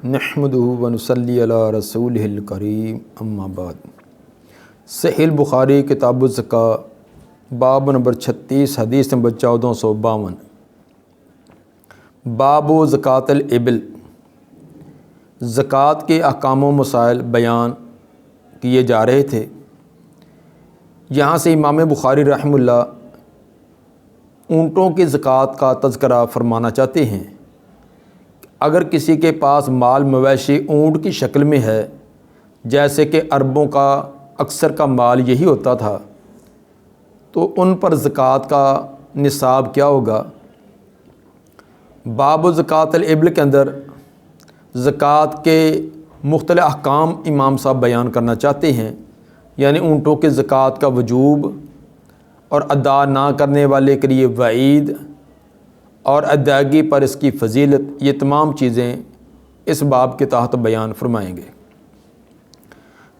نحمدہ ونصلی علی رسولہ الکریم اما بعد۔ صحیح البخاری کتاب الزکوٰۃ باب نمبر 36 حدیث نمبر 1452۔ باب زکوٰۃ الابل، زکوٰۃ کے احکام و مسائل بیان کیے جا رہے تھے۔ یہاں سے امام بخاری رحمہ اللہ اونٹوں کی زکوٰۃ کا تذکرہ فرمانا چاہتے ہیں۔ اگر کسی کے پاس مال مویشی اونٹ کی شکل میں ہے، جیسے کہ عربوں کا اکثر کا مال یہی ہوتا تھا، تو ان پر زکوٰۃ کا نصاب کیا ہوگا؟ باب زکوٰۃ الابل کے اندر زکوٰۃ کے مختلف احکام امام صاحب بیان کرنا چاہتے ہیں، یعنی اونٹوں کے زکوٰۃ کا وجوب اور ادا نہ کرنے والے کے لیے وعید اور ادائیگی پر اس کی فضیلت، یہ تمام چیزیں اس باب کے تحت بیان فرمائیں گے۔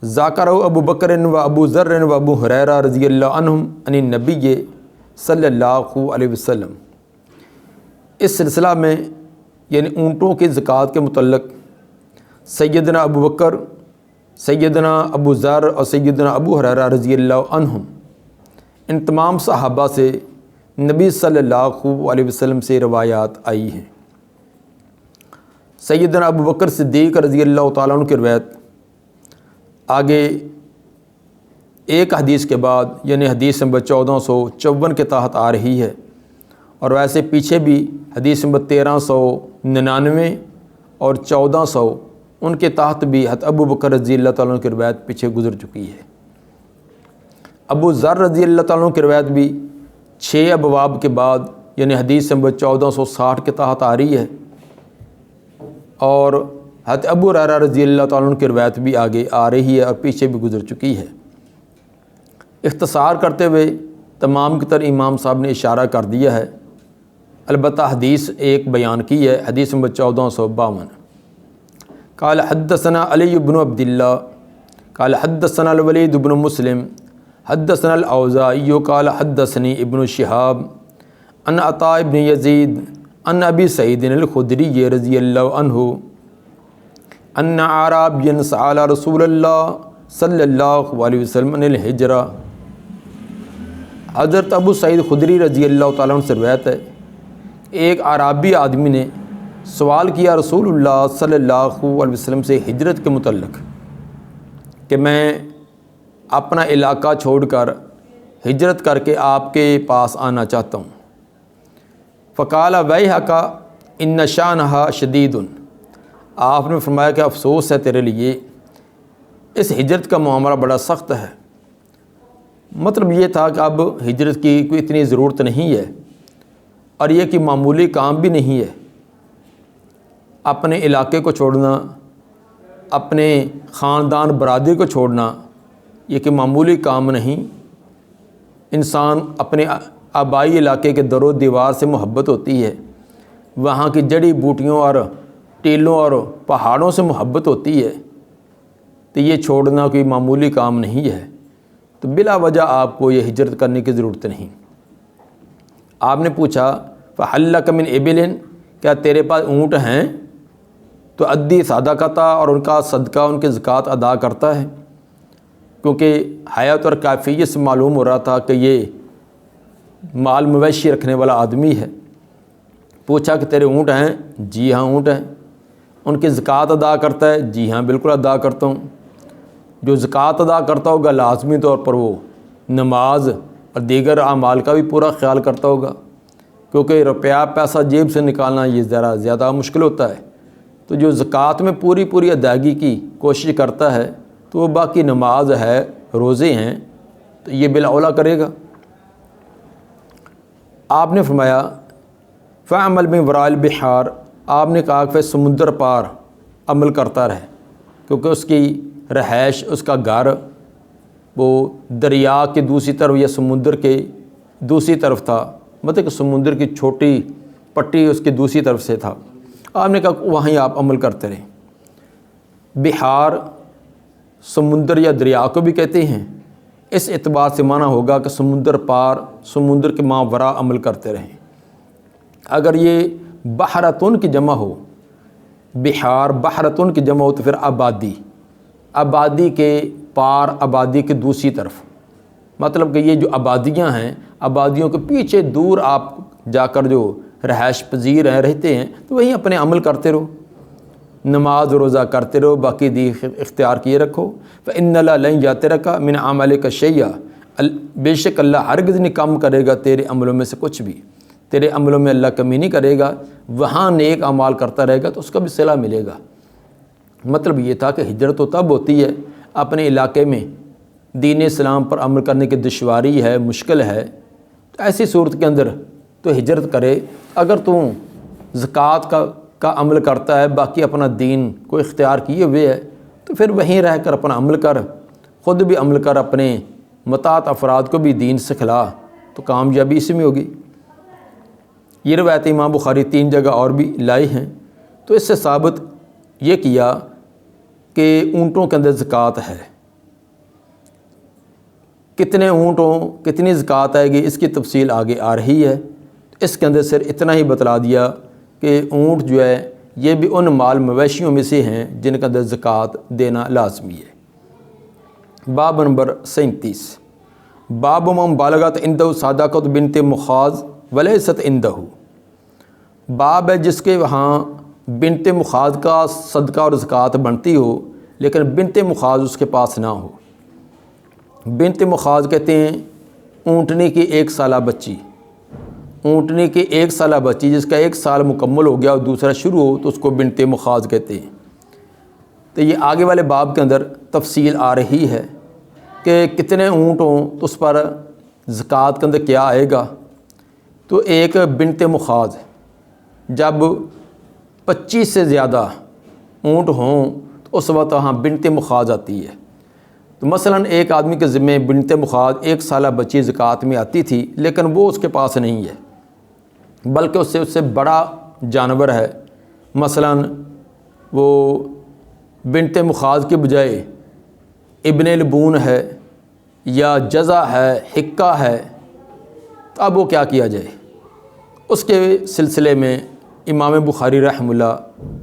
ذکر ابو بکر و ابو ذر و ابو ہریرہ رضی اللہ عنہم عن النبی صلی اللہ علیہ وسلم۔ اس سلسلہ میں یعنی اونٹوں کی زکوٰۃ کے متعلق سیدنا ابو بکر، سیدنا ابو ذر اور سیدنا ابو ہریرہ رضی اللہ عنہم، ان تمام صحابہ سے نبی صلی اللہ علیہ وسلم سے روایات آئی ہیں۔ سیدنا ابو بکر صدیق رضی اللہ تعالیٰ عنہ کی روایت آگے ایک حدیث کے بعد یعنی حدیث نمبر 1454 کے تحت آ رہی ہے، اور ویسے پیچھے بھی حدیث نمبر 1399 اور 1400 ان کے تحت بھی حضرت ابو بکر رضی اللہ تعالیٰ عنہ کی روایت پیچھے گزر چکی ہے۔ ابو ذر رضی اللہ تعالیٰ عنہ کی روایت بھی 6 ابواب کے بعد یعنی حدیث نمبر 1460 کے تحت آ رہی ہے، اور حضرت ابو ہریرہ رضی اللہ تعالیٰ عنہ کی روایت بھی آگے آ رہی ہے اور پیچھے بھی گزر چکی ہے۔ اختصار کرتے ہوئے تمام کی طرح امام صاحب نے اشارہ کر دیا ہے، البتہ حدیث ایک بیان کی ہے، حدیث نمبر 1452۔ قال حدثنا علی بن عبد اللہ قال حدثنا الولید بن مسلم حدثنا الاوزاعی قال حدثنی ابن شہاب ان عطاء بن یزید ان ابی سعید الخدری رضی اللہ عنہ ان اعرابیا سأل رسول اللہ صلی اللہ علیہ وسلم عن الہجرہ۔ حضرت ابو سعید خدری رضی اللہ تعالیٰ عنہ سے روایت ہے، ایک اعرابی آدمی نے سوال کیا رسول اللہ صلی اللہ علیہ وسلم سے ہجرت کے متعلق کہ میں اپنا علاقہ چھوڑ کر ہجرت کر کے آپ کے پاس آنا چاہتا ہوں۔ فقال ویحک ان شأنھا شدید، آپ نے فرمایا کہ افسوس ہے تیرے لیے، اس ہجرت کا معاملہ بڑا سخت ہے۔ مطلب یہ تھا کہ اب ہجرت کی کوئی اتنی ضرورت نہیں ہے، اور یہ کہ معمولی کام بھی نہیں ہے۔ اپنے علاقے کو چھوڑنا، اپنے خاندان برادری کو چھوڑنا، یہ کہ معمولی کام نہیں۔ انسان اپنے آبائی علاقے کے در و دیوار سے محبت ہوتی ہے، وہاں کی جڑی بوٹیوں اور ٹیلوں اور پہاڑوں سے محبت ہوتی ہے، تو یہ چھوڑنا کوئی معمولی کام نہیں ہے، تو بلا وجہ آپ کو یہ ہجرت کرنے کی ضرورت نہیں۔ آپ نے پوچھا فَهَلْ لَكَ مِنْ إِبِلٍ، کیا تیرے پاس اونٹ ہیں؟ تو ادی صدقۃ، اور ان کا صدقہ، ان کی زکوٰۃ ادا کرتا ہے، کیونکہ حیات اور کیفیت سے معلوم ہو رہا تھا کہ یہ مال مویشی رکھنے والا آدمی ہے۔ پوچھا کہ تیرے اونٹ ہیں؟ جی ہاں اونٹ ہیں۔ ان کی زکوٰۃ ادا کرتا ہے؟ جی ہاں بالکل ادا کرتا ہوں۔ جو زکوٰۃ ادا کرتا ہوگا لازمی طور پر وہ نماز اور دیگر اعمال کا بھی پورا خیال کرتا ہوگا، کیونکہ روپیہ پیسہ جیب سے نکالنا یہ ذرا زیادہ مشکل ہوتا ہے، تو جو زکوٰۃ میں پوری ادائیگی کی کوشش کرتا ہے تو وہ باقی نماز ہے، روزے ہیں، تو یہ بالاولیٰ کرے گا۔ آپ نے فرمایا فَعْمَلْ مِنْ وَرَاءِ الْبِحَارِ، آپ نے کہا کہ سمندر پار عمل کرتا رہے، کیونکہ اس کی رہائش، اس کا گھر وہ دریا کے دوسری طرف یا سمندر کے دوسری طرف تھا، مطلب کہ سمندر کی چھوٹی پٹی اس کی دوسری طرف سے تھا۔ آپ نے کہا وہیں آپ عمل کرتے رہیں۔ بحار سمندر یا دریا کو بھی کہتے ہیں، اس اعتبار سے معنی ہوگا کہ سمندر پار، سمندر کے ماوراء عمل کرتے رہیں۔ اگر یہ بحرتن کی جمع ہو بہار بحرتن کی جمع ہوتی پھر آبادی، آبادی کے پار، آبادی کے دوسری طرف، مطلب کہ یہ جو آبادیاں ہیں، آبادیوں کے پیچھے دور آپ جا کر جو رہائش پذیر ہیں رہتے ہیں، تو وہیں اپنے عمل کرتے رہو، نماز روزہ کرتے رہو، باقی دی اختیار کیے رکھو۔ فإن اللہ لن یاترک من عملک شیئا، بے شک اللہ ہرگز نہیں کم کرے گا تیرے عملوں میں سے کچھ بھی، تیرے عملوں میں اللہ کمی نہیں کرے گا، وہاں نیک اعمال کرتا رہے گا تو اس کا بھی صلہ ملے گا۔ مطلب یہ تھا کہ ہجرت تو تب ہوتی ہے اپنے علاقے میں دین اسلام پر عمل کرنے کی دشواری ہے، مشکل ہے، تو ایسی صورت کے اندر تو ہجرت کرے۔ اگر تو زکوٰۃ کا عمل کرتا ہے، باقی اپنا دین کو اختیار کیے ہوئے ہے، تو پھر وہیں رہ کر اپنا عمل کر، خود بھی عمل کر، اپنے متعلق افراد کو بھی دین سکھلا، تو کامیابی اسی میں ہوگی۔ یہ روایت امام بخاری 3 جگہ اور بھی لائی ہیں، تو اس سے ثابت یہ کیا کہ اونٹوں کے اندر زکوٰۃ ہے۔ کتنے اونٹوں کتنی زکوٰۃ آئے گی اس کی تفصیل آگے آ رہی ہے، اس کے اندر صرف اتنا ہی بتلا دیا کہ اونٹ جو ہے یہ بھی ان مال مویشیوں میں سے ہیں جن کے اندر زکوٰۃ دینا لازمی ہے۔ باب نمبر 37، باب من بالغت عنده صادقۃ بنت مخاض ولیست عنده، باب ہے جس کے وہاں بنت مخاض کا صدقہ اور زکوٰۃ بنتی ہو لیکن بنت مخاض اس کے پاس نہ ہو۔ بنت مخاض کہتے ہیں اونٹنی کی 1 سالہ بچی، اونٹنی کی 1 سالہ بچی جس کا 1 سال مکمل ہو گیا اور دوسرا شروع ہو تو اس کو بنت مخاض کہتے ہیں۔ تو یہ آگے والے باب کے اندر تفصیل آ رہی ہے کہ کتنے اونٹ ہوں تو اس پر زکوٰۃ کے اندر کیا آئے گا۔ تو ایک بنت مخاض، جب 25 سے زیادہ اونٹ ہوں تو اس وقت وہاں بنت مخاض آتی ہے۔ تو مثلاً ایک آدمی کے ذمے بنت مخاض 1 سالہ بچی زکوٰۃ میں آتی تھی، لیکن وہ اس کے پاس نہیں ہے، بلکہ اس سے بڑا جانور ہے، مثلاً وہ بنت مخاض کے بجائے ابن لبون ہے یا جزا ہے، حکہ ہے، تو اب وہ کیا کیا جائے؟ اس کے سلسلے میں امام بخاری رحمہ اللہ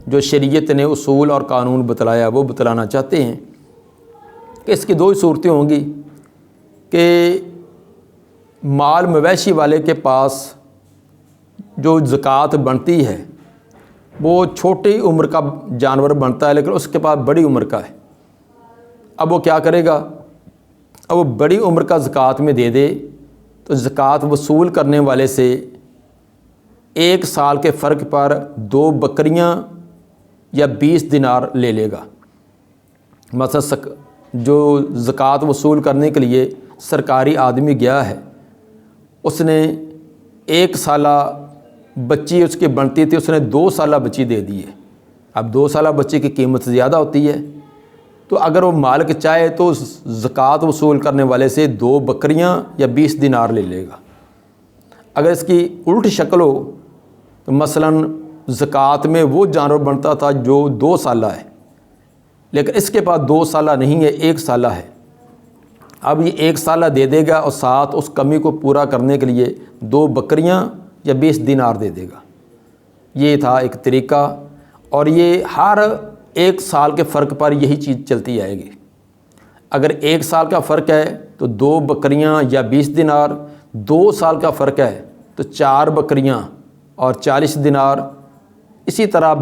جو شریعت نے اصول اور قانون بتلایا وہ بتلانا چاہتے ہیں کہ اس کی 2 ہی صورتیں ہوں گی کہ مال مویشی والے کے پاس جو زکوٰۃ بنتی ہے وہ چھوٹی عمر کا جانور بنتا ہے لیکن اس کے پاس بڑی عمر کا ہے۔ اب وہ کیا کرے گا؟ اب وہ بڑی عمر کا زکوٰۃ میں دے دے تو زکوٰۃ وصول کرنے والے سے 1 سال کے فرق پر 2 بکریاں یا 20 دینار لے لے گا۔ مثلا جو زکوٰۃ وصول کرنے کے لیے سرکاری آدمی گیا ہے، اس نے 1 سالہ بچی اس کی بنتی تھی، اس نے 2 سالہ بچی دے دی ہے۔ اب 2 سالہ بچی کی قیمت زیادہ ہوتی ہے، تو اگر وہ مالک چاہے تو زکوٰۃ وصول کرنے والے سے 2 بکریاں یا 20 دینار لے لے گا۔ اگر اس کی الٹ شکل ہو تو مثلاً زکوٰۃ میں وہ جانور بنتا تھا جو 2 سالہ ہے، لیکن اس کے پاس 2 سالہ نہیں ہے، 1 سالہ ہے۔ اب یہ 1 سالہ دے دے گا اور ساتھ اس کمی کو پورا کرنے کے لیے 2 بکریاں یا 20 دینار دے دے گا۔ یہ تھا ایک طریقہ، اور یہ ہر 1 سال کے فرق پر یہی چیز چلتی آئے گی۔ اگر 1 سال کا فرق ہے تو 2 بکریاں یا 20 دینار، 2 سال کا فرق ہے تو 4 بکریاں اور 40 دینار، اسی طرح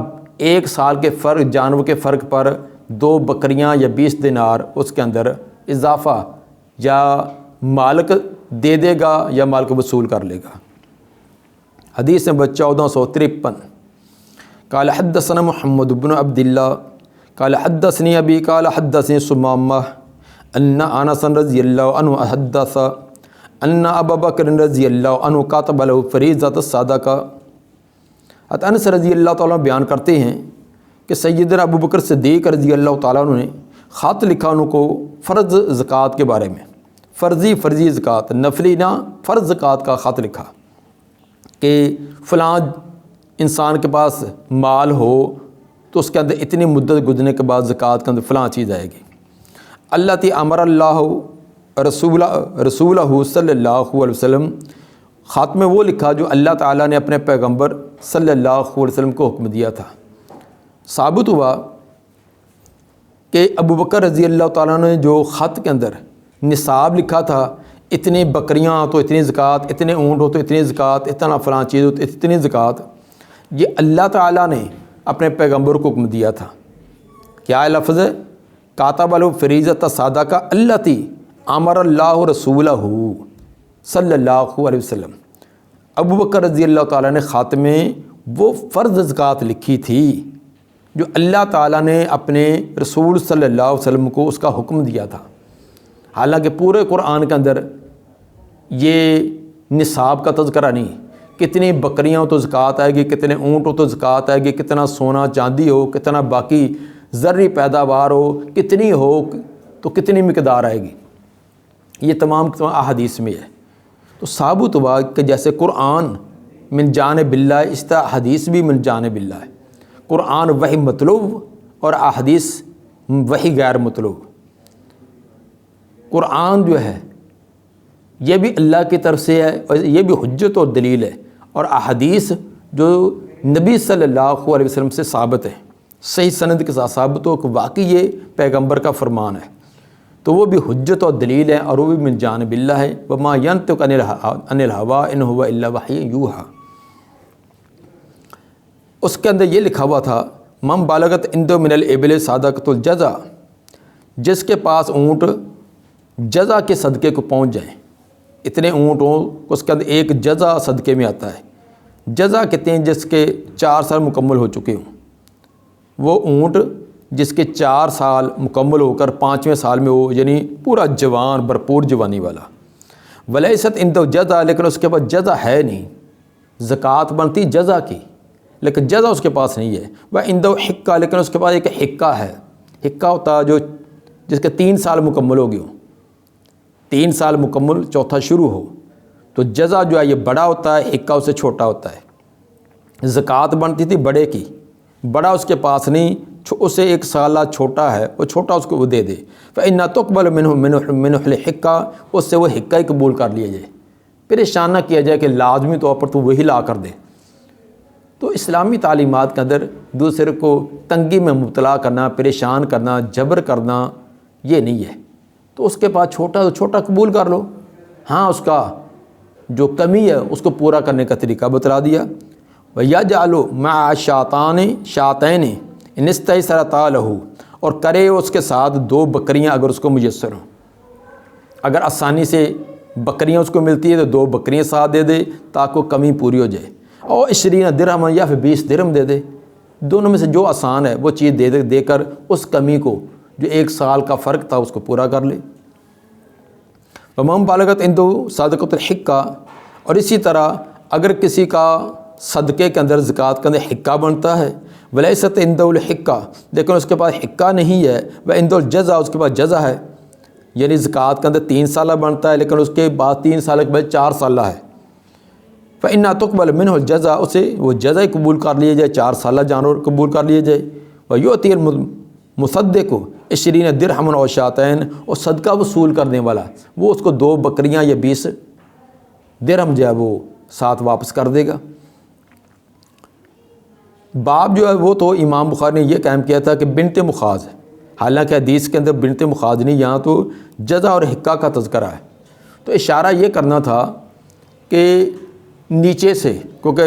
1 سال کے فرق جانور کے فرق پر 2 بکریاں یا 20 دینار اس کے اندر اضافہ یا مالک دے دے گا یا مالک وصول کر لے گا۔ حدیث نمبر 1453، قال حدثنا محمد بن عبد اللہ قال حدثني ابی قال حدثني ثمامہ ان انس رضی اللہ عنہ حدث ان ابا بکر رضی اللہ عنہ کاتب له فریضۃ الصدقہ۔ انس رضی اللہ تعالیٰ بیان کرتے ہیں کہ سیدنا ابو بکر صدیق رضی اللہ تعالیٰ عنہ نے خط لکھا ان کو فرض زکوٰۃ کے بارے میں، فرضی زکوٰۃ، نفلی نہ، فرض زکوٰۃ کا خط لکھا کہ فلاں انسان کے پاس مال ہو تو اس کے اندر اتنی مدت گزرنے کے بعد زکوٰۃ کے اندر فلاں چیز آئے گی۔ اللہ تی امر اللہ رسولہ صلی اللہ علیہ وسلم، خط میں وہ لکھا جو اللہ تعالیٰ نے اپنے پیغمبر صلی اللہ علیہ وسلم کو حکم دیا تھا۔ ثابت ہوا کہ ابو بکر رضی اللہ تعالیٰ نے جو خط کے اندر نصاب لکھا تھا، اتنی بکریاں تو اتنی زکوٰۃ، اتنے اونٹ ہو تو اتنی زکوٰۃ، اتنا فلاں چیز ہو تو اتنی زکوٰۃ، یہ اللہ تعالیٰ نے اپنے پیغمبر کو حکم دیا تھا۔ کیا ہے لفظ ہے؟ کاتب الفریضۃ صادقہ التی امر اللہ رسولہ صلی اللہ علیہ وسلم۔ ابو بکر رضی اللہ تعالیٰ نے خاتمے میں وہ فرض زکوٰۃ لکھی تھی جو اللہ تعالیٰ نے اپنے رسول صلی اللہ علیہ وسلم کو اس کا حکم دیا تھا۔ حالانکہ پورے قرآن کے اندر یہ نصاب کا تذکرہ نہیں، کتنی بکریاں ہو تو زکوٰۃ آئے گی، کتنے اونٹ ہو تو زکوٰۃ آئے گی، کتنا سونا چاندی ہو، کتنا باقی زرعی پیداوار ہو، کتنی ہو تو کتنی مقدار آئے گی، یہ تمام احادیث میں ہے۔ تو ثابت ہوا کہ جیسے قرآن من جانب اللہ، اس طرح حدیث بھی من جانب اللہ ہے۔ قرآن وحی مطلوب اور احادیث وحی غیر مطلوب۔ قرآن جو ہے یہ بھی اللہ کی طرف سے ہے اور یہ بھی حجت اور دلیل ہے، اور احادیث جو نبی صلی اللہ علیہ وسلم سے ثابت ہے، صحیح سند کے ساتھ ثابت ہو کہ واقعی یہ پیغمبر کا فرمان ہے، تو وہ بھی حجت اور دلیل ہے، اور وہ بھی من جانب اللہ ہے۔ وما ینطق عن الہویٰ ان ھو الا وحی یوحیٰ۔ اس کے اندر یہ لکھا ہوا تھا من بالغت عنده من الابل صدقۃ الجزع، جس کے پاس اونٹ جزع کے صدقے کو پہنچ جائیں، اتنے اونٹ ہوں، اس کے اندر ایک جزع صدقے میں آتا ہے۔ جزع کہتے ہیں جس کے 4 سال مکمل ہو چکے ہوں، وہ اونٹ جس کے 4 سال مکمل ہو کر 5ویں سال میں ہو، یعنی پورا جوان، بھرپور جوانی والا۔ ولیست عنده جزع، لیکن اس کے پاس جزع ہے نہیں، زکوٰۃ بنتی جزع کی لیکن جزع اس کے پاس نہیں ہے۔ وہ عنده حقہ، لیکن اس کے پاس ایک حقہ ہے۔ حقہ ہوتا ہے جو جس کے 3 سال مکمل ہو گئے ہوں، 3 سال مکمل، چوتھا شروع ہو، تو جزع جو ہے یہ بڑا ہوتا ہے، حقہ اس سے چھوٹا ہوتا ہے۔ زکوٰۃ بنتی تھی بڑے کی، بڑا اس کے پاس نہیں، اس سے 1 سالہ چھوٹا ہے، وہ چھوٹا اس کو وہ دے دے۔ فإنها تقبل منه الحقہ، اس سے وہ حقہ ہی قبول کر لیا جائے، پریشان نہ کیا جائے کہ لازمی طور پر تو وہی لا کر دے۔ تو اسلامی تعلیمات کے اندر دوسرے کو تنگی میں مبتلا کرنا، پریشان کرنا، جبر کرنا یہ نہیں ہے۔ تو اس کے پاس چھوٹا تو چھوٹا قبول کر لو، ہاں اس کا جو کمی ہے اس کو پورا کرنے کا طریقہ بتلا دیا۔ وَيَجْعَلُ مَعَ شَاطَيْنِ إِنِ اسْتَيْسَرَتَا لَهُ، اور کرے اس کے ساتھ 2 بکریاں اگر اس کو میسر ہوں، اگر آسانی سے بکریاں اس کو ملتی ہے تو 2 بکریاں ساتھ دے دے تاکہ کمی پوری ہو جائے، اور 20 درہم یا پھر 20 درہم دے دے، دونوں میں سے جو آسان ہے وہ چیز دے کر اس کمی کو جو 1 سال کا فرق تھا اس کو پورا کر لے۔ وَمَن بالغت عنده صدقۃ الحقہ، اور اسی طرح اگر کسی کا صدقے کے اندر زکوٰۃ کے اندر حقہ بنتا ہے، ولیست عنده الحقہ، لیکن اس کے پاس حقہ نہیں ہے، وعنده الجزع، اس کے پاس جزع ہے، یعنی زکوٰۃ کے اندر 3 سالہ بنتا ہے لیکن اس کے بعد 3 سال کے بعد 4 سالہ ہے، فإنها تقبل منه الجزع، اسے وہ جزع قبول کر لیے جائے، 4 سالہ جانور قبول کر لیے جائے۔ ويؤتي المصدق 20 درہم او شاتین، اور صدقہ وصول کرنے والا وہ اس کو 2 بکریاں یا 20 درہم جو ہے وہ ساتھ واپس کر دے گا۔ باب جو ہے وہ تو امام بخاری نے یہ قائم کیا تھا کہ بنت مخاض ہے، حالانکہ حدیث کے اندر بنت مخاض نہیں، یہاں تو جزع اور حقہ کا تذکرہ ہے۔ تو اشارہ یہ کرنا تھا کہ نیچے سے، کیونکہ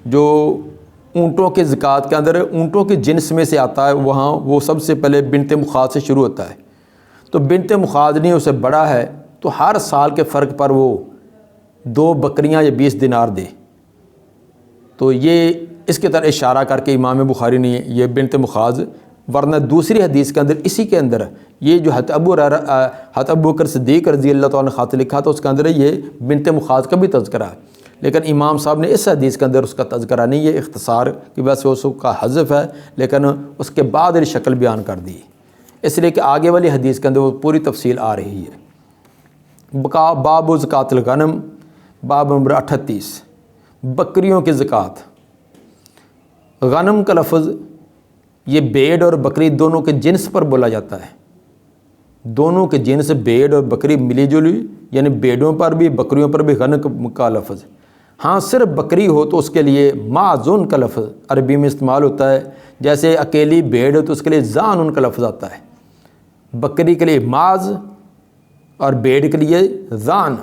جو اونٹوں کے زکوٰۃ کے اندر اونٹوں کے جنس میں سے آتا ہے، وہاں وہ سب سے پہلے بنت مخاض سے شروع ہوتا ہے، تو بنت مخاض نہیں، اسے بڑا ہے تو ہر سال کے فرق پر وہ 2 بکریاں یا 20 دینار دے۔ تو یہ اس کے طرح اشارہ کر کے امام بخاری نے یہ بنت مخاض، ورنہ دوسری حدیث کے اندر اسی کے اندر یہ جو حضرت ابو بکر صدیق رضی اللہ تعالیٰ نے خط لکھا تھا، اس کے اندر یہ بنت مخاض کا بھی تذکرہ ہے، لیکن امام صاحب نے اس حدیث کے اندر اس کا تذکرہ نہیں ہے، اختصار کی وجہ سے اس کا حذف ہے، لیکن اس کے بعد یہ شکل بیان کر دی، اس لیے کہ آگے والی حدیث کے اندر وہ پوری تفصیل آ رہی ہے۔ باب زکوٰۃ الغنم، باب نمبر 38، بکریوں کی زکوٰۃ۔ غنم کا لفظ یہ بھیڑ اور بکری دونوں کے جنس پر بولا جاتا ہے، دونوں کے جنس بھیڑ اور بکری ملی جلی، یعنی بھیڑوں پر بھی بکریوں پر بھی غنم کا لفظ۔ ہاں صرف بکری ہو تو اس کے لیے معزون کا لفظ عربی میں استعمال ہوتا ہے، جیسے اکیلی بھیڑ ہو تو اس کے لیے زانن کا لفظ آتا ہے، بکری کے لیے معز اور بھیڑ کے لیے زان،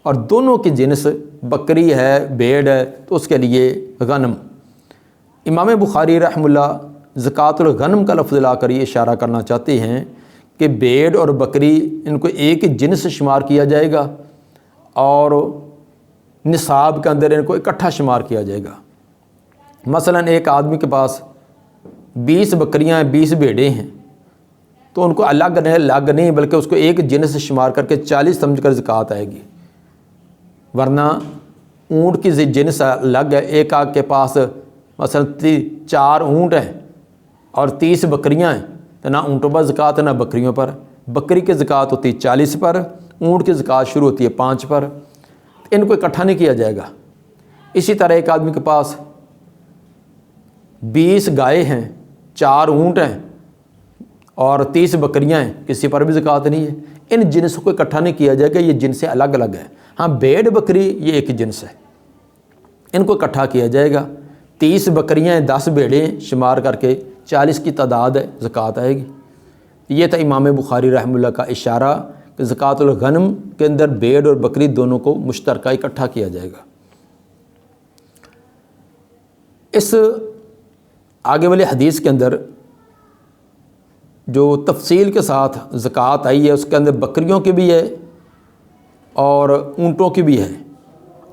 اور دونوں کی جنس بکری ہے بھیڑ ہے تو اس کے لیے غنم۔ امام بخاری رحمہ اللہ زکوٰۃ الغنم کا لفظ لا کر یہ اشارہ کرنا چاہتے ہیں کہ بھیڑ اور بکری ان کو ایک ہی جنس شمار کیا جائے گا اور نصاب کے اندر ان کو اکٹھا شمار کیا جائے گا۔ مثلا ایک آدمی کے پاس 20 بکریاں ہیں، 20 بھیڑیں ہیں، تو ان کو الگ نہیں بلکہ اس کو ایک جنس شمار کر کے 40 سمجھ کر زکوٰۃ آئے گی، ورنہ اونٹ کی جنس الگ ہے۔ ایک آگ کے پاس مثلا 4 اونٹ ہیں اور 30 بکریاں ہیں، تو نہ اونٹوں پر زکوٰۃ نہ بکریوں پر، بکری کی زکوٰۃ ہوتی ہے 40 پر، اونٹ کی زکوٰۃ شروع ہوتی ہے 5 پر، ان کو اکٹھا نہیں کیا جائے گا۔ اسی طرح ایک آدمی کے پاس 20 گائے ہیں، 4 اونٹ ہیں اور 30 بکریاں ہیں، کسی پر بھی زکوٰۃ نہیں ہے، ان جنسوں کو اکٹھا نہیں کیا جائے گا، یہ جنسیں الگ الگ ہیں۔ ہاں بھیڑ بکری یہ ایک جنس ہے، ان کو اکٹھا کیا جائے گا۔ 30 بکریاں ہیں، 10 بھیڑیں شمار کر کے 40 کی تعداد ہے، زکوٰۃ آئے گی۔ یہ تھا امام بخاری رحمہ اللہ کا اشارہ کہ زکوٰۃ الغنم کے اندر بھیڑ اور بکری دونوں کو مشترکہ اکٹھا کیا جائے گا۔ اس آگے والی حدیث کے اندر جو تفصیل کے ساتھ زکوٰۃ آئی ہے اس کے اندر بکریوں کی بھی ہے اور اونٹوں کی بھی ہے،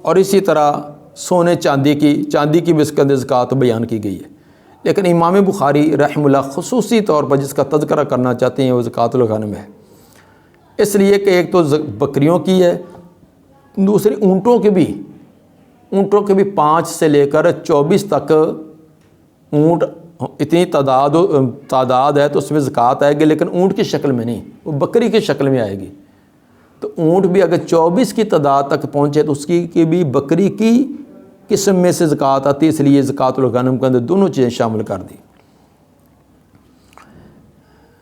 اور اسی طرح سونے چاندی کی بھی اس کے اندر زکوٰۃ بیان کی گئی ہے۔ لیکن امام بخاری رحمہ اللہ خصوصی طور پر جس کا تذکرہ کرنا چاہتے ہیں وہ زکوٰۃ الغنم ہے، اس لیے کہ ایک تو بکریوں کی ہے، دوسری اونٹوں کے بھی 5 سے لے کر 24 تک اونٹ، اتنی تعداد ہے تو اس میں زکوٰۃ آئے گی، لیکن اونٹ کی شکل میں نہیں، وہ بکری کی شکل میں آئے گی۔ تو اونٹ بھی اگر 24 کی تعداد تک پہنچے تو اس کی بھی بکری کی قسم میں سے زکوٰۃ آتی، اس لیے زکوٰۃ الغنم کے اندر دونوں چیزیں شامل کر دی۔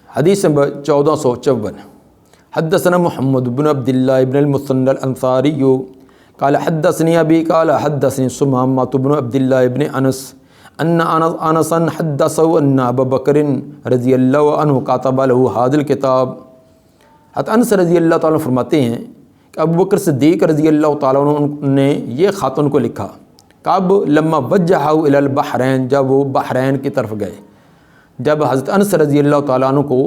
حدیث نمبر 1454، حدثنا محمد بن عبد اللہ بن المثنى الانصاری قال حدثني ابی قال حدثني ثمامۃ بن عبد اللہ بن انس ان انسا حدثه ان ابا بکر رضی اللہ عنہ کاتب له هذا الكتاب۔ حضرت انس رضی اللہ تعالیٰ فرماتے ہیں کہ ابو بکر صدیق رضی اللہ تعالیٰ عنہ نے یہ خط ان کو لکھا، کب لما وجہہ الی البحرین، جب وہ بحرین کی طرف گئے، جب حضرت انس رضی اللہ تعالیٰ عنہ کو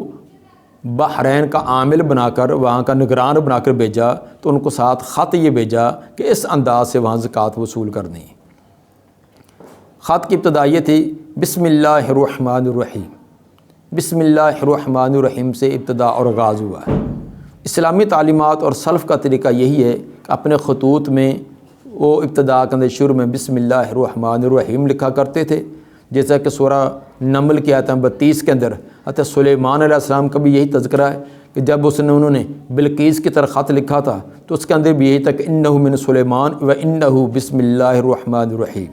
بحرین کا عامل بنا کر، وہاں کا نگران بنا کر بھیجا، تو ان کو ساتھ خط یہ بھیجا کہ اس انداز سے وہاں زکوٰۃ وصول کرنی۔ خط کی ابتدا یہ تھی بسم اللہ الرحمن الرحیم، بسم اللہ الرحمن الرحیم سے ابتدا اور آغاز ہوا ہے۔ اسلامی تعلیمات اور سلف کا طریقہ یہی ہے کہ اپنے خطوط میں وہ ابتدا کے اندر شروع میں بسم اللہ الرحمن الرحیم لکھا کرتے تھے، جیسا کہ سورہ نمل کی آیت 32 کے اندر حضرت سلیمان علیہ السلام کا بھی یہی تذکرہ ہے کہ جب انہوں نے بلقیس کی طرف خط لکھا تھا تو اس کے اندر بھی یہی تھا کہ انہ من سلیمان و انہ بسم اللہ الرحمن الرحیم۔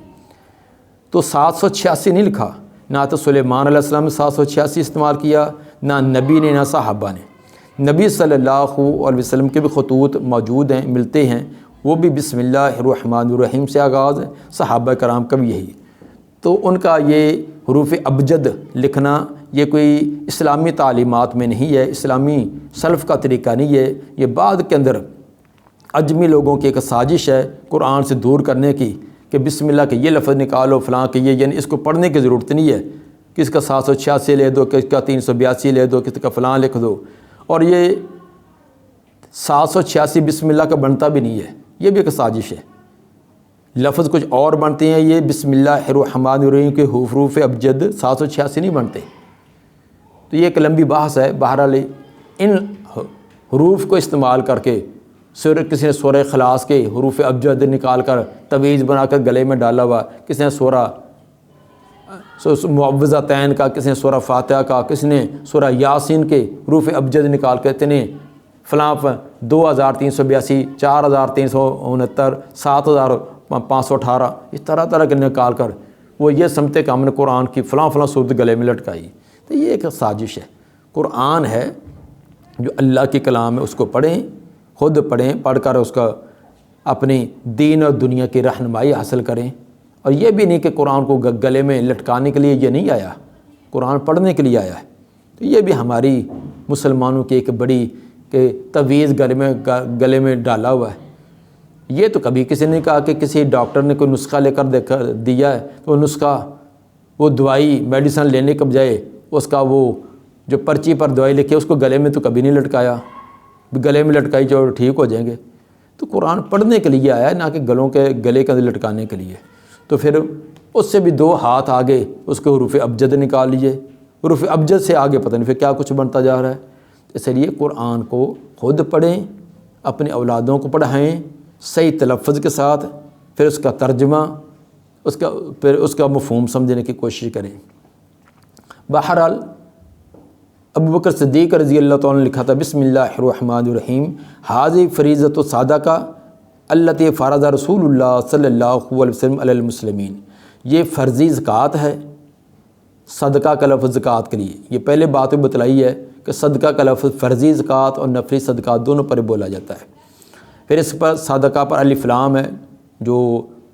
تو 786 نہیں لکھا، نہ تو سلیمان علیہ السلام نے 786 استعمال کیا، نہ نبی نے نہ صحابہ نے۔ نبی صلی اللہ علیہ وسلم کے بھی خطوط موجود ہیں، ملتے ہیں، وہ بھی بسم اللہ الرحمن الرحیم سے آغاز ہے، صحابہ کرام کا بھی یہی۔ تو ان کا یہ حروف ابجد لکھنا یہ کوئی اسلامی تعلیمات میں نہیں ہے، اسلامی سلف کا طریقہ نہیں ہے، یہ بعد کے اندر عجمی لوگوں کی ایک سازش ہے قرآن سے دور کرنے کی کہ بسم اللہ کے یہ لفظ نکالو فلاں کہ یہ، یعنی اس کو پڑھنے کی ضرورت نہیں ہے، کس کا 786 لے دو، کس کا 382 لے دو، کس کا فلاں لکھ دو، اور یہ 786 بسم اللہ کا بنتا بھی نہیں ہے، یہ بھی ایک سازش ہے، لفظ کچھ اور بنتے ہیں، یہ بسم اللہ الرحمن الرحیم کے حروف ابجد 786 نہیں بنتے۔ تو یہ ایک لمبی بحث ہے، بہرحال ان حروف کو استعمال کر کے کسی نے سورہ اخلاص کے حروف ابجد نکال کر تویز بنا کر گلے میں ڈالا ہوا، کسی نے سورہ معوذتین کا، کسی نے سورہ فاتحہ کا، کسی نے سورہ یاسین کے حروف ابجد نکال کے اتنے فلاں 2382 4369 7518 اس طرح کے نکال کر وہ یہ سمجھتے کہ ہم نے قرآن کی فلاں صورت گلے میں لٹکائی۔ تو یہ ایک سازش ہے۔ قرآن ہے جو اللہ کی کلام ہے، اس کو پڑھیں، خود پڑھیں، پڑھ کر اس کا اپنی دین اور دنیا کی رہنمائی حاصل کریں۔ اور یہ بھی نہیں کہ قرآن کو گلے میں لٹکانے کے لیے یہ نہیں آیا، قرآن پڑھنے کے لیے آیا ہے۔ تو یہ بھی ہماری مسلمانوں کی ایک بڑی کہ تعویذ گلے میں ڈالا ہوا ہے۔ یہ تو کبھی کسی نے کہا کہ کسی ڈاکٹر نے کوئی نسخہ لے کر دیا ہے تو وہ نسخہ، وہ دوائی میڈیسن لینے کے بجائے اس کا وہ جو پرچی پر دوائی لکھی اس کو گلے میں تو کبھی نہیں لٹکایا، گلے میں لٹکائی جو ٹھیک ہو جائیں گے۔ تو قرآن پڑھنے کے لیے آیا ہے، نہ کہ گلے کے لٹکانے کے لیے۔ تو پھر اس سے بھی 2 ہاتھ آگے اس کے حروف ابجد نکال لیجئے، حروف ابجد سے آگے پتہ نہیں پھر کیا کچھ بنتا جا رہا ہے۔ اس لیے قرآن کو خود پڑھیں، اپنے اولادوں کو پڑھائیں صحیح تلفظ کے ساتھ، پھر اس کا ترجمہ، پھر اس کا مفہوم سمجھنے کی کوشش کریں۔ بہرحال ابوبکر صدیق رضی اللہ تعالیٰ نے لکھا تھا بسم اللہ الرحمن الرحیم حاذی فریضۃ الصدقہ التی فرض رسول اللہ صلی اللہ علیہ وسلم علی المسلمین، یہ فرضی زکوٰۃ ہے۔ صدقہ کا لفظ زکوٰۃ کے لیے یہ پہلے بات بتلائی ہے کہ صدقہ کا لفظ فرضی زکوٰۃ اور نفلی صدقات دونوں پر بولا جاتا ہے۔ پھر اس پر صدقہ پر الف لام ہے جو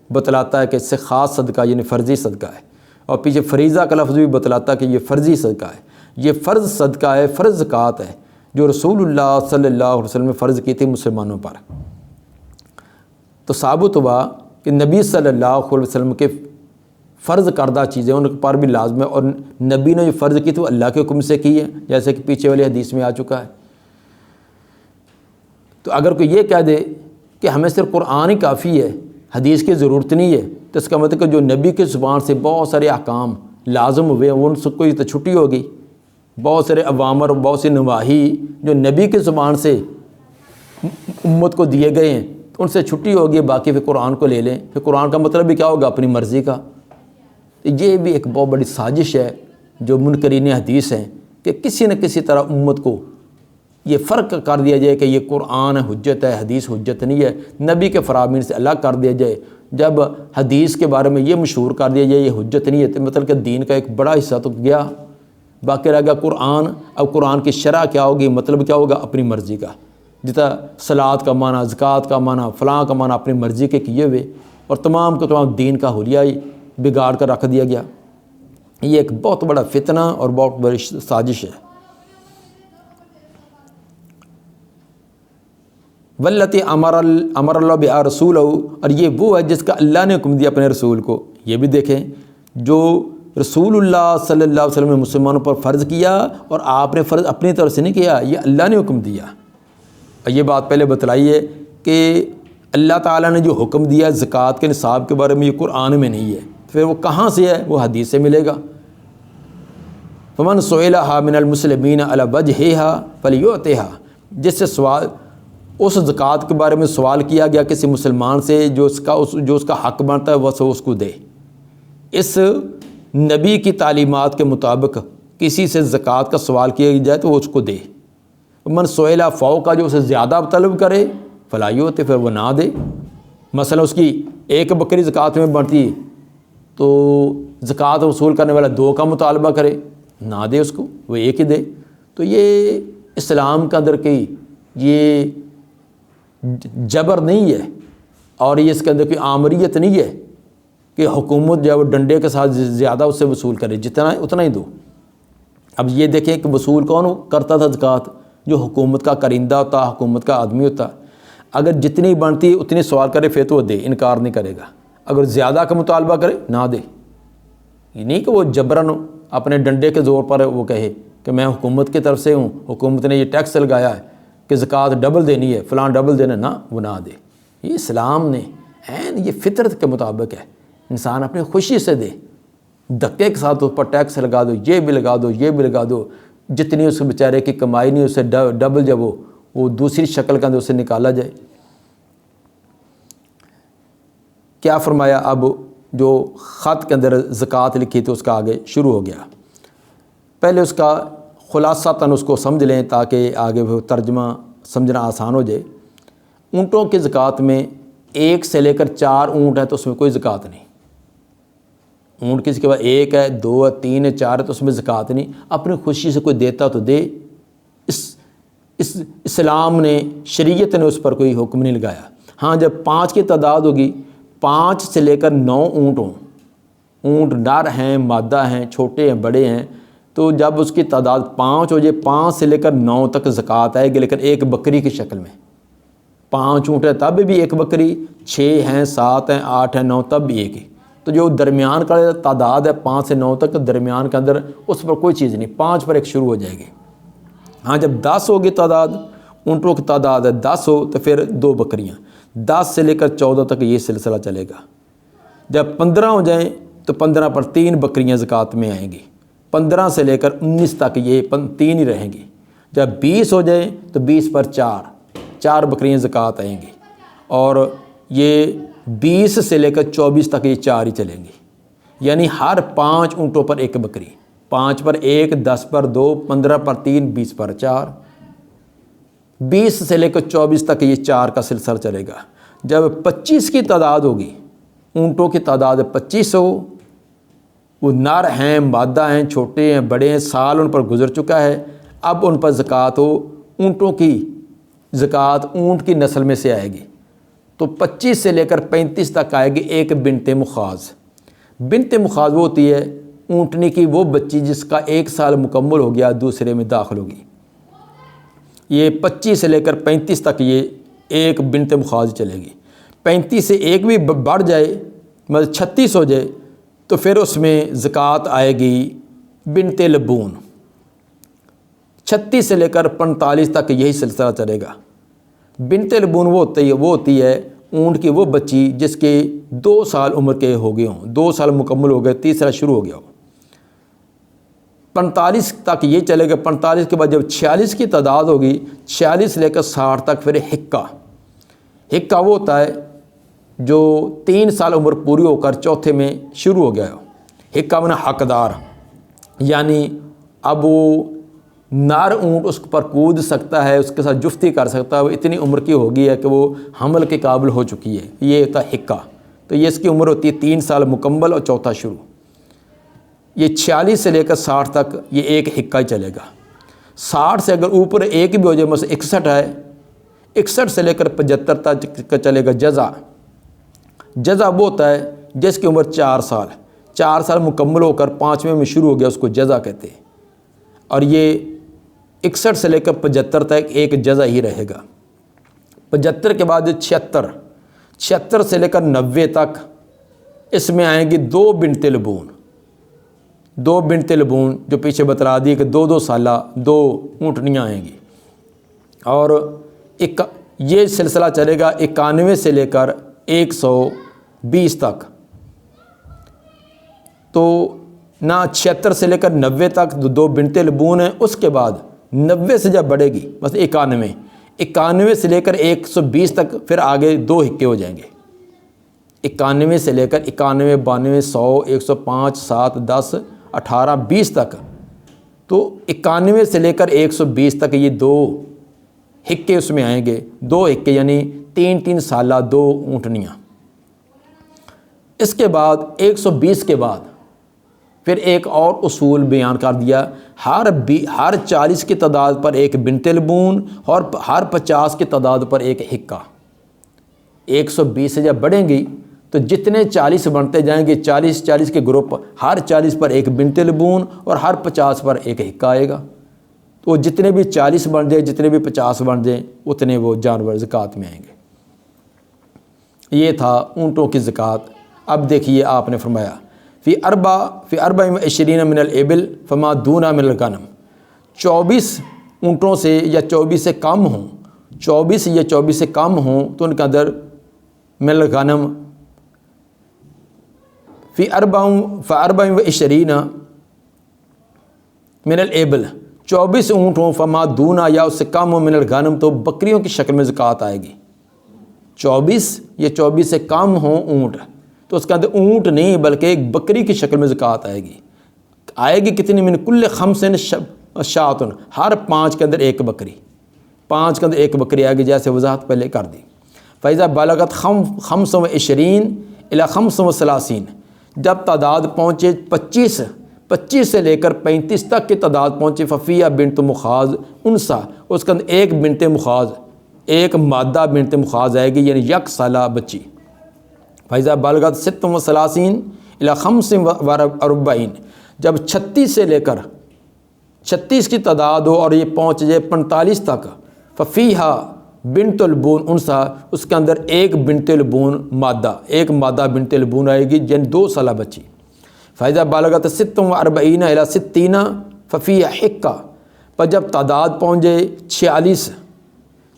بتلاتا ہے کہ اس سے خاص صدقہ یعنی فرضی صدقہ ہے، اور پیچھے فریضہ کا لفظ بھی بتلاتا ہے کہ یہ فرضی صدقہ ہے، یہ فرض صدقہ ہے، فرض زکوٰۃ ہے جو رسول اللہ صلی اللہ علیہ وسلم نے فرض کی تھی مسلمانوں پر۔ تو ثابت ہوا کہ نبی صلی اللہ علیہ وسلم کے فرض کردہ چیزیں ان پر بھی لازم ہے، اور نبی نے جو فرض کی تھی وہ اللہ کے حکم سے کی ہے، جیسے کہ پیچھے والی حدیث میں آ چکا ہے۔ تو اگر کوئی یہ کہہ دے کہ ہمیں صرف قرآن ہی کافی ہے، حدیث کی ضرورت نہیں ہے، تو اس کا مطلب کہ جو نبی کی زبان سے بہت سارے احکام لازم ہوئے ہیں ان سب کو یہ تو چھٹی ہوگی، بہت سارے اوامر، بہت سی نواہی جو نبی کی زبان سے امت کو دیے گئے ہیں ان سے چھٹی ہوگی، باقی پھر قرآن کو لے لیں۔ پھر قرآن کا مطلب بھی کیا ہوگا؟ اپنی مرضی کا۔ یہ بھی ایک بہت بڑی سازش ہے جو منکرین حدیث ہیں کہ کسی نہ کسی طرح امت کو یہ فرق کر دیا جائے کہ یہ قرآن حجت ہے، حدیث حجت نہیں ہے، نبی کے فرامین سے الگ کر دیا جائے۔ جب حدیث کے بارے میں یہ مشہور کر دیا جائے یہ حجت نہیں ہے تو مطلب کہ دین کا ایک بڑا حصہ تو گیا، باقی رہ گیا قرآن۔ اب قرآن کی شرح کیا ہوگی، مطلب کیا ہوگا؟ اپنی مرضی کا، جتنا صلاۃ کا معنی، زکوٰۃ کا معنی، فلاں کا معنی اپنی مرضی کے کیے ہوئے، اور تمام کے تمام دین کا حلیہ ہی بگاڑ کر رکھ دیا گیا۔ یہ ایک بہت بڑا فتنہ اور بہت بڑی سازش ہے۔ واللتی امر اللہ بہا رسولہ، اور یہ وہ ہے جس کا اللہ نے حکم دیا اپنے رسول کو۔ یہ بھی دیکھیں جو رسول اللہ صلی اللہ علیہ وسلم نے مسلمانوں پر فرض کیا، اور آپ نے فرض اپنی طرف سے نہیں کیا، یہ اللہ نے حکم دیا۔ اور یہ بات پہلے بتلائی ہے کہ اللہ تعالیٰ نے جو حکم دیا زکوٰۃ کے نصاب کے بارے میں یہ قرآن میں نہیں ہے، پھر وہ کہاں سے ہے؟ وہ حدیث سے ملے گا۔ فمن سئلھا من المسلمین علی وجہھا فلیؤتھا، جس سے سوال اس زکوٰۃ کے بارے میں سوال کیا گیا کسی مسلمان سے جو اس کا حق بنتا ہے وہ اس کو دے۔ اس نبی کی تعلیمات کے مطابق کسی سے زکوٰۃ کا سوال کیا جائے تو وہ اس کو دے۔ من سئل فوق کا، جو اسے زیادہ طلب کرے فلا یؤتی، پھر وہ نہ دے۔ مثلا اس کی 1 بکری زکوٰۃ میں بنتی تو زکوٰۃ وصول کرنے والا 2 کا مطالبہ کرے، نہ دے اس کو، وہ 1 ہی دے۔ تو یہ اسلام کا اندر کی یہ جبر نہیں ہے، اور یہ اس کے اندر کوئی آمریت نہیں ہے کہ حکومت جو ہے وہ ڈنڈے کے ساتھ زیادہ اس سے وصول کرے، جتنا ہے اتنا ہی دو۔ اب یہ دیکھیں کہ وصول کون کرتا تھا زکوٰۃ؟ جو حکومت کا کرندہ ہوتا، حکومت کا آدمی ہوتا۔ اگر جتنی بنتی اتنی سوال کرے پھر تو وہ دے، انکار نہیں کرے گا۔ اگر زیادہ کا مطالبہ کرے نہ دے۔ یہ نہیں کہ وہ جبراً اپنے ڈنڈے کے زور پر وہ کہے کہ میں حکومت کی طرف سے ہوں، حکومت نے یہ ٹیکس لگایا ہے کہ زکوٰۃ ڈبل دینی ہے، فلاں ڈبل دینا، نہ وہ نہ دے۔ یہ اسلام نے یہ فطرت کے مطابق ہے، انسان اپنی خوشی سے دے، دھکے کے ساتھ اس پر ٹیکس لگا دو، یہ بھی لگا دو، یہ بھی لگا دو، جتنی اس بیچارے کی کمائی نہیں اسے ڈبل جب وہ دوسری شکل کے اندر اسے نکالا جائے۔ کیا فرمایا؟ اب جو خط کے اندر زکوٰۃ لکھی تھی اس کا آگے شروع ہو گیا۔ پہلے اس کا خلاصتاً اس کو سمجھ لیں تاکہ آگے وہ ترجمہ سمجھنا آسان ہو جائے۔ اونٹوں کی زکوٰۃ میں 1 سے لے کر 4 اونٹ ہیں تو اس میں کوئی زکوٰۃ نہیں۔ اونٹ کسی کے بعد 1 ہے، 2 ہے، 3 ہے، 4 ہے تو اس میں زکوٰۃ نہیں۔ اپنی خوشی سے کوئی دیتا تو دے، اسلام نے، شریعت نے اس پر کوئی حکم نہیں لگایا۔ ہاں جب 5 کی تعداد ہوگی، 5 سے لے کر 9 اونٹ ہوں، اونٹ نر ہیں مادہ ہیں چھوٹے ہیں بڑے ہیں، تو جب اس کی تعداد 5 ہو جائے، 5 سے لے کر 9 تک زکوٰۃ آئے گی، لیکن ایک بکری کی شکل میں۔ 5 اونٹ ہے تب بھی ایک بکری، 6 ہیں 7 ہیں 8 ہیں 9 تب بھی ایک ہی۔ تو جو درمیان کا تعداد ہے 5 سے 9 تک، درمیان کے اندر اس پر کوئی چیز نہیں، 5 پر ایک شروع ہو جائے گی۔ ہاں جب 10 ہوگی تعداد، اونٹوں کی تعداد ہے 10 ہو تو پھر 2 بکریاں، 10 سے لے کر 14 تک یہ سلسلہ چلے گا۔ جب 15 ہو جائیں تو 15 پر 3 بکریاں زکوٰۃ میں آئیں گی، 15 سے لے کر 19 تک یہ 3 ہی رہیں گی۔ جب 20 ہو جائیں تو 20 پر 4 بکریاں زکوٰۃ آئیں گی، اور یہ 20 سے لے کر 24 تک یہ 4 ہی چلیں گی، یعنی ہر 5 اونٹوں پر ایک بکری، 5 پر 1، 10 پر 2، 15 پر 3، 20 پر 4۔ 20 سے لے کر 24 تک یہ 4 کا سلسلہ چلے گا۔ جب 25 کی تعداد ہوگی، اونٹوں کی تعداد 25 ہو، وہ نر ہیں مادہ ہیں چھوٹے ہیں بڑے ہیں، سال ان پر گزر چکا ہے، اب ان پر زکوٰۃ ہو، اونٹوں کی زکوٰۃ اونٹ کی نسل میں سے آئے گی، تو 25 سے لے کر 35 تک آئے گی ایک بنت مخاض۔ بنت مخاض وہ ہوتی ہے اونٹنی کی وہ بچی جس کا 1 سال مکمل ہو گیا دوسرے میں داخل ہوگی۔ یہ 25 سے لے کر 35 تک یہ ایک بنت مخاض چلے گی۔ 35 سے ایک بھی بڑھ جائے، مطلب 36 ہو جائے، تو پھر اس میں زکوٰۃ آئے گی بنت لبون۔ 36 سے لے کر 45 تک یہی سلسلہ چلے گا۔ بنت لبون وہ ہوتی ہے اونٹ کی وہ بچی جس کے 2 سال عمر کے ہو گئے ہوں، 2 سال مکمل ہو گئے، تیسرا شروع ہو گیا ہو۔ 45 تک یہ چلے گا۔ 45 کے بعد جب 46 کی تعداد ہوگی، 46 سے لے کر 60 تک پھر حکہ وہ ہوتا ہے جو 3 سال عمر پوری ہو کر چوتھے میں شروع ہو گیا ہو۔ حکہ معنی حقدار، یعنی اب وہ نر اونٹ اس پر کود سکتا ہے، اس کے ساتھ جفتی کر سکتا ہے، وہ اتنی عمر کی ہو گئی ہے کہ وہ حمل کے قابل ہو چکی ہے، یہ ہوتا ہے حکہ۔ تو یہ اس کی عمر ہوتی ہے 3 سال مکمل اور چوتھا شروع۔ یہ 46 سے لے کر 60 تک یہ ایک حکہ ہی چلے گا۔ 60 سے اگر اوپر ایک بھی ہو جائے، مثلا 61 ہے، 61 سے لے کر 75 تک کا چلے گا جزا۔ جزا وہ ہوتا ہے جس کی عمر 4 سال مکمل ہو کر 5ویں میں شروع ہو گیا، اس کو جزا کہتے ہیں۔ اور یہ 61 سے لے کر 75 تک ایک جزا ہی رہے گا۔ 75 کے بعد 76 سے لے کر 90 تک اس میں آئیں گی 2 بنت لبون۔ 2 بنت لبون جو پیچھے بتلا دی کہ 2 سالہ 2 اونٹنیاں آئیں گی، اور یہ سلسلہ چلے گا 91 سے لے کر 120 تک۔ تو نہ 76 سے لے کر 90 تک 2 بنت لبون ہیں، اس کے بعد 90 سے جب بڑھے گی بس 91 سے لے کر 120 تک پھر آگے 2 حکے ہو جائیں گے۔ 91 سے لے کر 91، 92، 100، 105، 7، 10، 18، 20 تک۔ تو 91 سے لے کر 120 تک یہ 2 حکے اس میں آئیں گے، 2 حکے یعنی 3 سالہ 2 اونٹنیاں۔ اس کے بعد 120 کے بعد پھر ایک اور اصول بیان کر دیا، ہر 40 کی تعداد پر ایک بنت لبون اور ہر 50 کی تعداد پر ایک حکہ۔ 120 سے جب بڑھیں گی تو جتنے 40 بنتے جائیں گے، 40 کے گروپ، ہر 40 پر ایک بنت لبون اور ہر 50 پر ایک حکہ آئے گا۔ تو جتنے بھی 40 بن جائیں، جتنے بھی 50 بن جائیں، اتنے وہ جانور زکوٰۃ میں آئیں گے۔ یہ تھا اونٹوں کی زکوٰۃ۔ اب دیکھیے آپ نے فرمایا فی 24 من الابل فما دون من الغنم، 24 اونٹوں سے یا 24 سے کم ہوں، 24 یا 24 سے کم ہوں تو ان کے اندر من الغنم فی 24 من الابل، 24 اونٹ ہوں، فما دونا یا اس سے کم ہو من الغنم تو بکریوں کی شکل میں زکوٰۃ آئے گی۔ 24 یا 24 سے کم ہوں اونٹ تو اس کے اندر اونٹ نہیں بلکہ ایک بکری کی شکل میں زکوٰۃ آئے گی کتنی؟ من کل 5 شاتن، ہر 5 کے اندر ایک بکری، 5 کے اندر ایک بکری آئے گی، جیسے وضاحت پہلے کر دی۔ فیضا بالغت 25 الی 35، جب تعداد پہنچے 25 سے لے کر 35 تک کی تعداد پہنچے، ففیہ بنت مخاض انسا، اس کے اندر ایک بنت مخاض ایک مادہ بنت مخاض آئے گی، یعنی یک سالہ بچی۔ فیضا بالغت 36 الی 45، جب 36 سے لے کر 36 کی تعداد ہو اور یہ پہنچ جائے 45 تک، ففیہا بنت البون انثی، اس کے اندر ایک بنت البون مادہ، ایک مادہ بنت البون آئے گی، یعنی 2 سالہ بچی۔ فیضا بالغت 46 الی 60 ففیہا حقہ، پر جب تعداد پہنچ جائے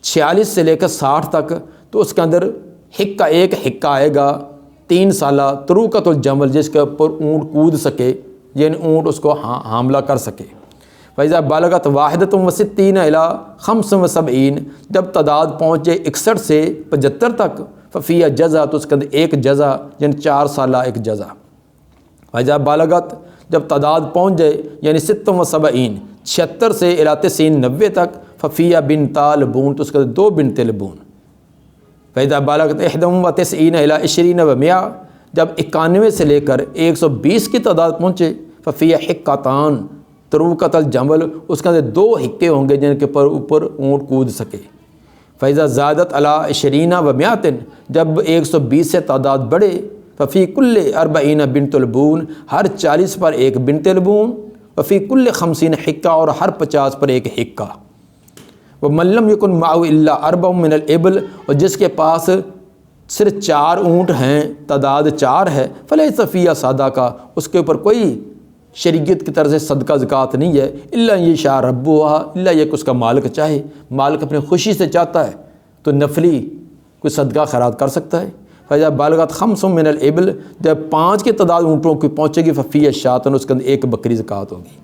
46 سے لے کر 60 تک، تو اس کے اندر حقہ، ایک حقہ آئے گا 3 سالہ، طروقۃ الجمل، جس کے اوپر اونٹ کود سکے، یعنی اونٹ اس کو حاملہ کر سکے۔ فیضا بالغت 61 الی 75، جب تعداد پہنچے 61 سے 75 تک، ففیہ جزا، تو اس کے اندر ایک جزا، یعنی 4 سالہ ایک جزا۔ فیضا بالغت، جب تعداد پہنچ جائے یعنی 76 سے الی 90 تک، ففیہ بنتا لبون، تو اس کے اندر 2 بنت لبون۔ فیضا بالغت 91 الی 20 و 100، جب 91 سے لے کر 120 کی تعداد پہنچے، ففیہ حقتان طروقۃ الجمل، اس کے اندر 2 حقے ہوں گے جن کے اوپر اونٹ کود سکے۔ فیضا زادت علی 20 و 100، جب 120 سے تعداد بڑھے، ففی کل 40 بنت البون، ہر 40 پر ایک بنت البون، وفی کل 50 حقہ، اور ہر 50 پر ایک حقہ۔ ومن لم یکن معہ الا 4 من الابل، اور جس کے پاس صرف 4 اونٹ ہیں، تعداد 4 ہے، فلیس فیہ صدقہ، اس کے اوپر کوئی شریعت کی طرف سے صدقہ زکوٰۃ نہیں ہے، الا یشاء ربھا، الا یہ کہ اس کا مالک چاہے، مالک اپنی خوشی سے چاہتا ہے تو نفلی کوئی صدقہ خیرات کر سکتا ہے۔ فیضا بالغت 5 من الابل، جب 5 کی تعداد اونٹوں کی پہنچے گی، ففیہ شاۃ، اس کے اندر ایک بکری زکوٰۃ ہوگی۔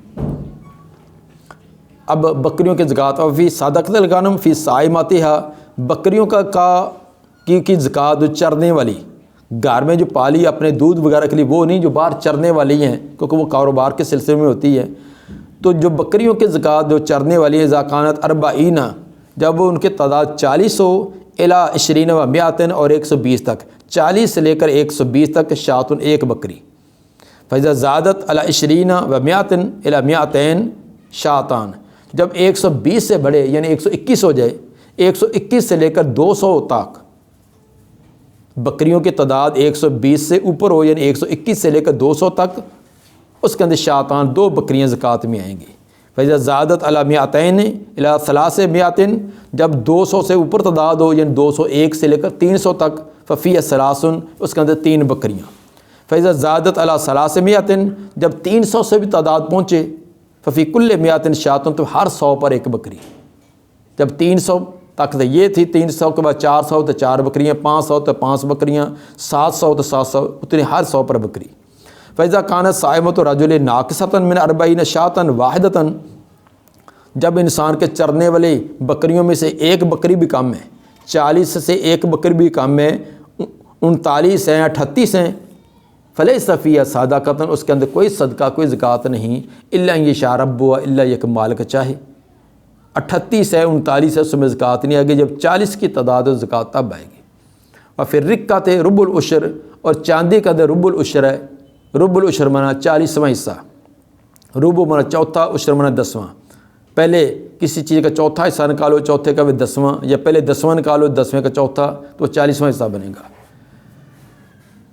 اب بکریوں کی زکوٰۃ، اور فی صدقۃ الغنم فی صائماتھا، بکریوں کی زکوٰۃ جو چرنے والی، گھر میں جو پالی اپنے دودھ وغیرہ کے لیے، وہ نہیں جو باہر چرنے والی ہیں، کیونکہ وہ کاروبار کے سلسلے میں ہوتی ہے۔ تو جو بکریوں کی زکوٰۃ جو چرنے والی ہے، اذا کانت 40، جب وہ ان کی تعداد 40 ہو، الی 20 و 100، اور 120 تک، 40 سے لے کر 120 تک، شاۃ، ایک بکری۔ فیضا زادت علی 20 و 100 الی 200 شاطان، جب 120 سے بڑھے یعنی 121 ہو جائے، 121 سے لے کر 200 تک بکریوں کی تعداد 120 سے اوپر ہو، یعنی 121 سے لے کر 200 تک، اس کے اندر شاطان 2 بکریاں زکوٰۃ میں آئیں گی۔ فیضا زادت علی 200 الی 300، جب 200 سے اوپر تعداد ہو، یعنی 201 سے لے کر 300 تک، ففیہ 3، اس کے اندر 3 بکریاں۔ فیضا زادت علی 300، جب 300 سے بھی تعداد پہنچے، ففی کل 100 شاۃ، تو ہر 100 پر ایک بکری۔ جب 300 تک تو یہ تھی، 300 کے بعد 400 تو 4 بکریاں، 500 تو 5 بکریاں، 700 تو 700، اتنی ہر 100 پر بکری۔ فیضا کانت صائمۃ رجل ناقصۃ من 40 شاۃ واحدۃ، جب انسان کے چرنے والے بکریوں میں سے ایک بکری بھی کم ہے، 40 سے ایک بکری بھی کم ہے، 39 ہیں، 38 ہیں، فلیس فیہ صدقۃ، اس کے اندر کوئی صدقہ، کوئی زکوٰۃ نہیں، الا یشاء ربھا، الا یہ کہ مالک چاہے۔ 38 ہے، 39 ہے، اس میں زکوٰۃ نہیں آئے گی، جب 40 کی تعداد ہو زکوٰۃ تب آئے گی۔ اور پھر رکعت ربع العشر، اور چاندی کا اندر ربع العشر ہے، ربع العشر مانا 40واں حصہ، ربع مانا چوتھا، عشر مانا 10واں۔ پہلے کسی چیز کا چوتھا حصہ نکالو، چوتھے کا بھی 10واں، یا پہلے 10واں نکالو، 10ویں کا چوتھا، تو 40واں حصہ بنے گا۔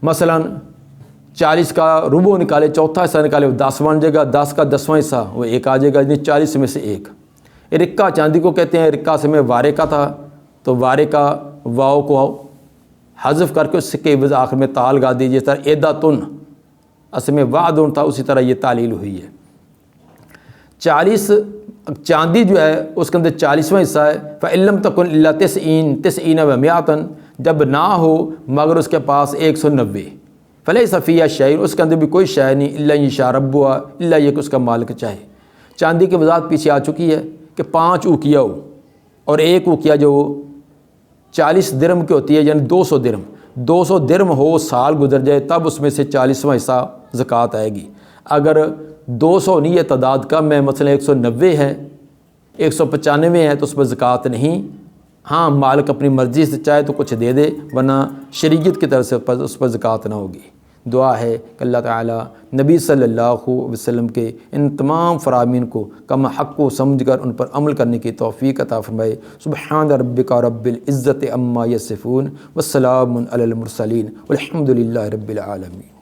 مثلاً 40 کا ربع نکالے، چوتھا حصہ نکالے، وہ 10 بن جائے گا، 10 کا 10واں حصہ وہ 1 آ جائے گا، یعنی 40 میں سے 1۔ رکہ چاندی کو کہتے ہیں، رکہ سے میں وارے کا تھا، تو وارے کا واؤ کو حذف کر کے اس کے عوض آخر میں تا لگا دیجیے، طرح عدتن، اصل میں وعدن تھا، اسی طرح یہ تعلیل ہوئی ہے۔ 40 چاندی جو ہے اس کے اندر 40واں حصہ ہے، فإن لم تكن إلا 90 و 100، جب نہ ہو مگر اس کے پاس 190، فلیس فیہ شیء، اس کے اندر بھی کوئی شے نہیں، الا یشاء ربھا، الا یہ کہ اس کا مالک چاہے۔ چاندی کی وضاحت پیچھے آ چکی ہے کہ 5 اوقیہ ہو، اور ایک اوقیہ جو 40 درہم کی ہوتی ہے، یعنی 200 درہم، 200 درہم ہو، سال گزر جائے، تب اس میں سے 40واں حصہ زکوٰۃ آئے گی۔ اگر 200 نہیں ہے، تعداد کم ہے، مثلا 190 ہے، 195 ہے، تو اس پر زکوٰۃ نہیں۔ ہاں مالک اپنی مرضی سے چاہے تو کچھ دے دے، ورنہ شریعت کی طرف سے اس پر زکوٰۃ نہ ہوگی۔ دعا ہے کہ اللہ تعالیٰ نبی صلی اللہ علیہ وسلم کے ان تمام فرامین کو کما حق کو سمجھ کر ان پر عمل کرنے کی توفیق عطا فرمائے۔ سبحان ربک رب العزت عما یصفون والسلام علی المرسلین والحمد للہ رب العالمین۔